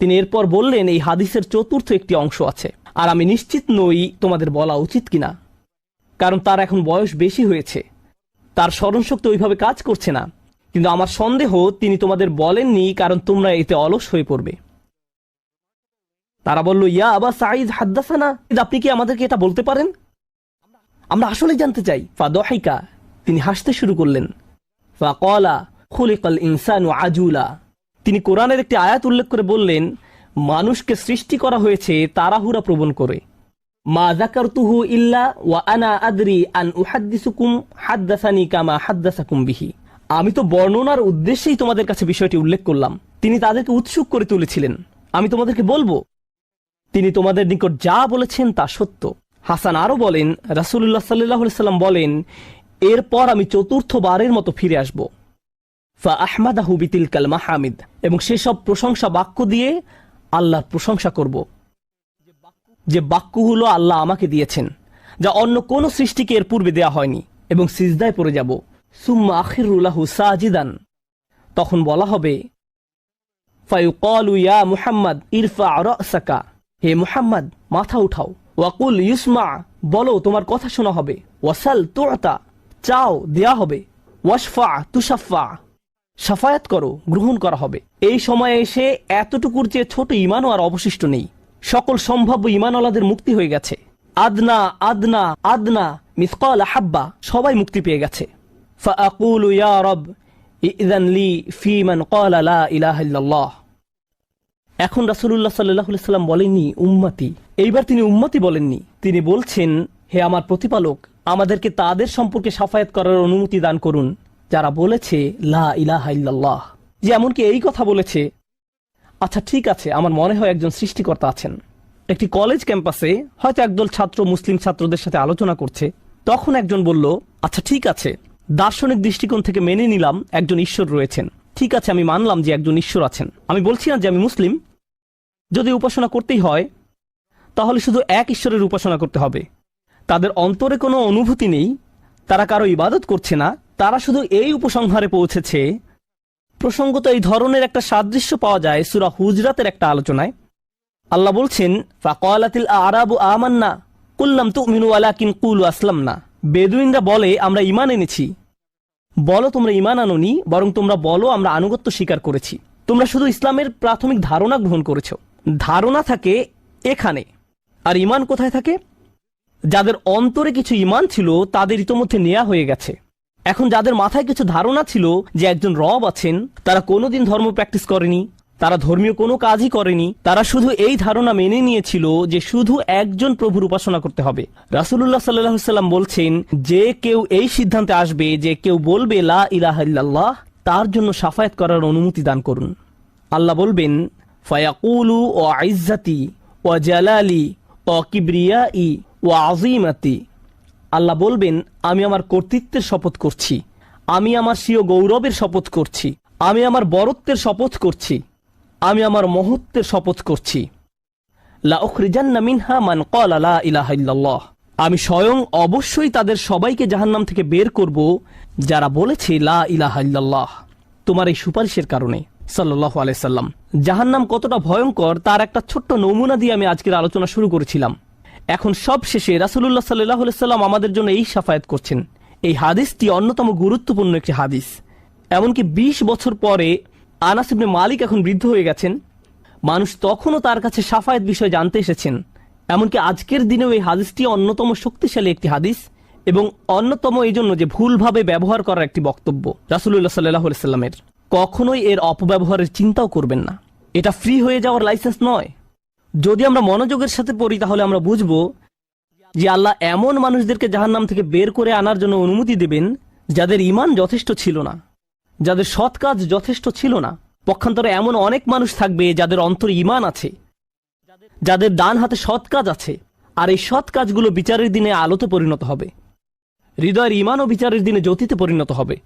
তিনি এরপর বললেন এই হাদিসের চতুর্থ একটি অংশ আছে, আর আমি নিশ্চিত নই তোমাদের বলা উচিত কিনা, কারণ তার এখন বয়স বেশি হয়েছে, তার স্মরণশক্তি ওইভাবে কাজ করছে না। কিন্তু আমার সন্দেহ তিনি তোমাদের বলেননি কারণ তোমরা এতে অলস হয়ে পড়বে। তারা বলল, ইয়া আবা সাঈদ হাদ্দাসানা, আপনি কি আমাদেরকে এটা বলতে পারেন? আমরা আসলে জানতে চাই। ফাদহিকা, তিনি হাসতে শুরু করলেন। ফাকালা খুলিকাল ইনসানু আজুলা, তিনি কোরআনের একটি আয়াত উল্লেখ করে বললেন, মানুষকে সৃষ্টি করা হয়েছে তাড়াহুড়া প্রবণ করে। মা যাকারতুহু ইল্লা ওয়া আনা আদরি আন উহাদ্দিসুকুম হাদ্দাসানি কামা হাদ্দাসাকুম বিহি, আমি তো বর্ণনার উদ্দেশ্যেই তোমাদের কাছে বিষয়টি উল্লেখ করলাম। তিনি তাদেরকে উৎসুক করে তুলেছিলেন, আমি তোমাদেরকে বলবো তিনি তোমাদের নিকট যা বলেছেন তা সত্য। হাসান আরো বলেন, রাসূলুল্লাহ সাল্লাল্লাহু আলাইহি সাল্লাম বলেন, এরপর আমি চতুর্থবারের মতো ফিরে আসব। ফাআহমাদাহু বিতিলকাল মাহামিদ, এবং সেসব প্রশংসা বাক্য দিয়ে আল্লাহর প্রশংসা করব, যে বাক্যগুলো আল্লাহ আমাকে দিয়েছেন, যা অন্য কোন সৃষ্টিকে এর পূর্বে দেয়া হয়নি, এবং সিজদায় পড়ে যাব। সুম্মা আখিরু লাহু সাজিদান, তখন বলা হবে, ফায়ুকালু ইয়া মুহাম্মদ ইরফা রাসাকা, হে মুহাম্মদ মাথা উঠাও। ওয়াকুল ইউসমা, বলো তোমার কথা শোনা হবে। ওয়াসাল তুআতা, চাও দেয়া হবে। ওয়াশফা তুশাফা, শাফায়াত করো গ্রহণ করা হবে। এই সময়ে এসে এতটুকুর চেয়ে ছোট ঈমানও আর অবশিষ্ট নেই। সকল সম্ভাব্য ঈমানওয়ালাদের মুক্তি হয়ে গেছে। আদনা আদনা আদনা মিসকাল হাব্বা, সবাই মুক্তি পেয়ে গেছে। ফাআকুলু ইয়া রব ইযান লি ফি মান ক্বালা লা ইলাহা ইল্লাল্লাহ, এখন রাসূলুল্লাহ সাল্লাল্লাহু আলাইহি সাল্লাম বলেননি উম্মতি, এইবার তিনি উম্মতি বলেননি, তিনি বলছেন, হে আমার প্রতিপালক, আমাদেরকে তাদের সম্পর্কে শাফায়াত করার অনুমতি দান করুন যারা বলেছে লা ইলাহা ইল্লাল্লাহ। যে এমনকি এই কথা বলেছে, আচ্ছা ঠিক আছে, আমার মনে হয় একজন সৃষ্টিকর্তা আছেন। একটি কলেজ ক্যাম্পাসে হয়তো একদল ছাত্র মুসলিম ছাত্রদের সাথে আলোচনা করছে, তখন একজন বলল, আচ্ছা ঠিক আছে, দার্শনিক দৃষ্টিকোণ থেকে মেনে নিলাম একজন ঈশ্বর রয়েছেন, ঠিক আছে আমি মানলাম যে একজন ঈশ্বর আছেন। আমি বলছি না যে আমি মুসলিম, যদি উপাসনা করতেই হয় তাহলে শুধু এক ঈশ্বরের উপাসনা করতে হবে। তাদের অন্তরে কোনো অনুভূতি নেই, তারা কারো ইবাদত করছে না, তারা শুধু এই উপসংহারে পৌঁছেছে। প্রসঙ্গত এই ধরনের একটা সাদৃশ্য পাওয়া যায় সূরা হুজরাতের একটা আলোচনায়। আল্লাহ বলছেন, ফাকালাতিল আরাবু আমান্না কুল লাম তুমিনু ওয়ালাকিন কুলু আসলামনা, বেদুইনরা বলে আমরা ঈমান এনেছি, বলো তোমরা ঈমান আনোনি, বরং তোমরা বলো আমরা আনুগত্য স্বীকার করেছি। তোমরা শুধু ইসলামের প্রাথমিক ধারণা গ্রহণ করেছো। ধারণা থাকে এখানে, আর ঈমান কোথায় থাকে? যাদের অন্তরে কিছু ঈমান ছিল তাদের ইতোমধ্যে নেয়া হয়ে গেছে। এখন যাদের মাথায় কিছু ধারণা ছিল যে একজন রব আছেন, তারা কোনোদিন ধর্ম প্র্যাকটিস করেনি, তারা ধর্মীয় কোনো কাজই করেনি, তারা শুধু এই ধারণা মেনে নিয়েছিল যে শুধু একজন প্রভুর উপাসনা করতে হবে। রাসূলুল্লাহ সাল্লাল্লাহু আলাইহি ওয়াসাল্লাম বলছেন, যে কেউ এই সিদ্ধান্তে আসবে যে কেউ বলবে লা ইলাহা ইল্লাল্লাহ, তার জন্য শাফায়াত করার অনুমতি দান করুন। আল্লাহ বলবেন, ফায়াকুলু ওয়া ইজ্জাতি ওয়া জালালি ওয়া কিবরিয়াই ওয়া আযীমাতি। আল্লাহ বলবেন, আমি আমার কর্তৃত্বের শপথ করছি, আমি আমার স্বীয় গৌরবের শপথ করছি, আমি আমার বরত্বের শপথ করছি, আমি আমার মহত্বের শপথ করছি। লা উখরিজান্না মিনহা মান ক্বালা লা ইলাহা ইল্লাল্লাহ। আমি স্বয়ং অবশ্যই তাদের সবাইকে জাহান্নাম থেকে বের করব যারা বলেছে লা ইলাহা ইল্লাল্লাহ, তোমার এই সুপারিশের কারণে। সাল্লাল্লাহু আলাইহি সাল্লাম। জাহান্নাম কতটা ভয়ঙ্কর তার একটা ছোট্ট নমুনা দিয়ে আমি আজকের আলোচনা শুরু করেছিলাম। এখন সব শেষে রাসূলুল্লাহ সাল্লাল্লাহু আলাইহি সাল্লাম আমাদের জন্য এই শাফায়াত করছেন। এই হাদিসটি অন্যতম গুরুত্বপূর্ণ একটি হাদিস। এমনকি 20 বছর পরে আনাস ইবনে মালিক এখন বৃদ্ধ হয়ে গেছেন, মানুষ তখনও তার কাছে শাফায়াত বিষয়ে জানতে এসেছেন। এমনকি আজকের দিনেও এই হাদিসটি অন্যতম শক্তিশালী একটি হাদিস, এবং অন্যতম এই জন্য যে ভুলভাবে ব্যবহার করার একটি বক্তব্য রাসূলুল্লাহ সাল্লাল্লাহু আলাইহি সাল্লামের। কখনোই এর অপব্যবহারের চিন্তাও করবেন না। এটা ফ্রি হয়ে যাওয়ার লাইসেন্স নয়। যদি আমরা মনোযোগের সাথে পড়ি তাহলে আমরা বুঝব যে আল্লাহ এমন মানুষদেরকে জাহান্নাম থেকে বের করে আনার জন্য অনুমতি দেবেন যাদের ঈমান যথেষ্ট ছিল না, যাদের সৎ কাজ যথেষ্ট ছিল না। পক্ষান্তরে এমন অনেক মানুষ থাকবে যাদের অন্তরে ঈমান আছে, যাদের ডান হাতে সৎ কাজ আছে, আর এই সৎ কাজগুলো বিচারের দিনে আলোতে পরিণত হবে। হৃদয়ের ঈমানও বিচারের দিনে জ্যোতিতে পরিণত হবে।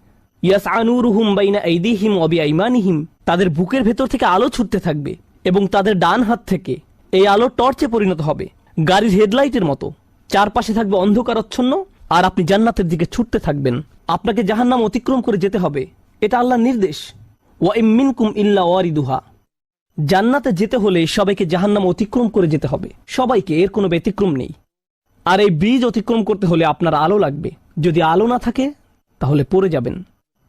ইয়াসআ নূরুহুম বাইনা আইদিহিম ওয়া বিআইমানিহিম। তাদের বুকের ভেতর থেকে আলো ছুটতে থাকবে এবং তাদের ডান হাত থেকে এই আলো টর্চে পরিণত হবে, গাড়ির হেডলাইটের মতো। চারপাশে থাকবে অন্ধকারাচ্ছন্ন, আর আপনি জান্নাতের দিকে ছুটতে থাকবেন। আপনাকে জাহান্নাম অতিক্রম করে যেতে হবে, এটা আল্লাহর নির্দেশ। ওয়া ইম মিনকুম ইল্লা ওয়ারিদুহা। জান্নাতে যেতে হলে সবাইকে জাহান্নাম অতিক্রম করে যেতে হবে, সবাইকে, এর কোনো ব্যতিক্রম নেই। আর এই ব্রিজ অতিক্রম করতে হলে আপনার আলো লাগবে। যদি আলো না থাকে তাহলে পড়ে যাবেন।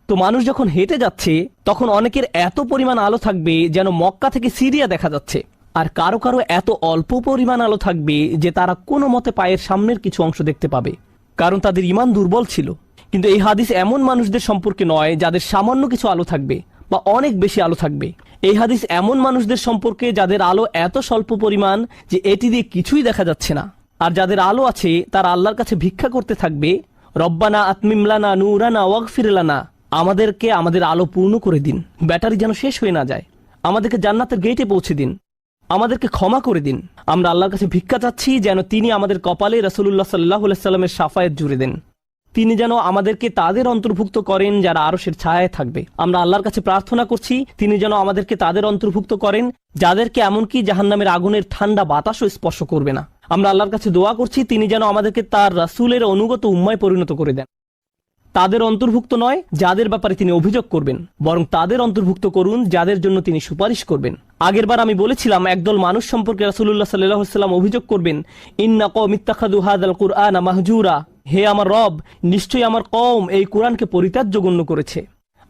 তো মানুষ যখন হেঁটে যাচ্ছে তখন অনেকের এত পরিমাণ আলো থাকবে যেন মক্কা থেকে সিরিয়া দেখা যাচ্ছে, আর কারো কারো এত অল্প পরিমাণ আলো থাকবে যে তারা কোনো মতে পায়ের সামনের কিছু অংশ দেখতে পাবে, কারণ তাদের ঈমান দুর্বল ছিল। কিন্তু এই হাদিস এমন মানুষদের সম্পর্কে নয় যাদের সামান্য কিছু আলো থাকবে বা অনেক বেশি আলো থাকবে। এই হাদিস এমন মানুষদের সম্পর্কে যাদের আলো এত স্বল্প পরিমাণ যে এটি দিয়ে কিছুই দেখা যাচ্ছে না। আর যাদের আলো আছে তারা আল্লাহর কাছে ভিক্ষা করতে থাকবে, রব্বানা আতমিম লানা নূরানা ওয়াগফির লানা। আমাদেরকে আমাদের আলো পূর্ণ করে দিন, ব্যাটারি যেন শেষ হয়ে না যায়। আমাদেরকে জান্নাতের গেটে পৌঁছে দিন, আমাদেরকে ক্ষমা করে দিন। আমরা আল্লাহর কাছে ভিক্ষা চাচ্ছি যেন তিনি আমাদের কপালে রাসূলুল্লাহ সাল্লাল্লাহু আলাইহি সাল্লামের শাফায়াত জুড়ে দেন। তিনি যেন আমাদেরকে তাদের অন্তর্ভুক্ত করেন যারা আরশের ছায়ায় থাকবে। আমরা আল্লাহর কাছে প্রার্থনা করছি তিনি যেন আমাদেরকে তাদের অন্তর্ভুক্ত করেন যাদেরকে এমনকি জাহান্নামের আগুনের ঠান্ডা বাতাসও স্পর্শ করবে না। আমরা আল্লাহর কাছে দোয়া করছি তিনি যেন আমাদেরকে তার রাসূলের অনুগত উম্মায় পরিণত করে দেন। তাদের অন্তর্ভুক্ত নয় যাদের ব্যাপারে তিনি অভিযোগ করবেন, বরং তাদের অন্তর্ভুক্ত করুন যাদের জন্য তিনি সুপারিশ করবেন। আগেরবার আমি বলেছিলাম একদল মানুষ সম্পর্কে রাসূলুল্লাহ সাল্লাল্লাহু আলাইহি ওয়াসাল্লাম অভিযোগ করবেন, ইন্না কওমি ইত্তাখাযু হাযাল কুরআনা মাহজুরা। হে আমার রব, নিশ্চয়ই আমার কওম এই কুরআনকে পরিত্যাজ্য গণ্য করেছে।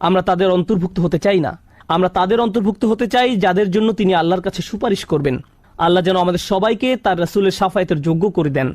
আমরা তাদের অন্তর্ভুক্ত হতে চাই না। আমরা তাদের অন্তর্ভুক্ত হতে চাই যাদের জন্য তিনি আল্লাহর কাছে সুপারিশ করবেন। আল্লাহ যেন আমাদের সবাইকে তার রাসূলের শাফায়াতের যোগ্য করে দেন।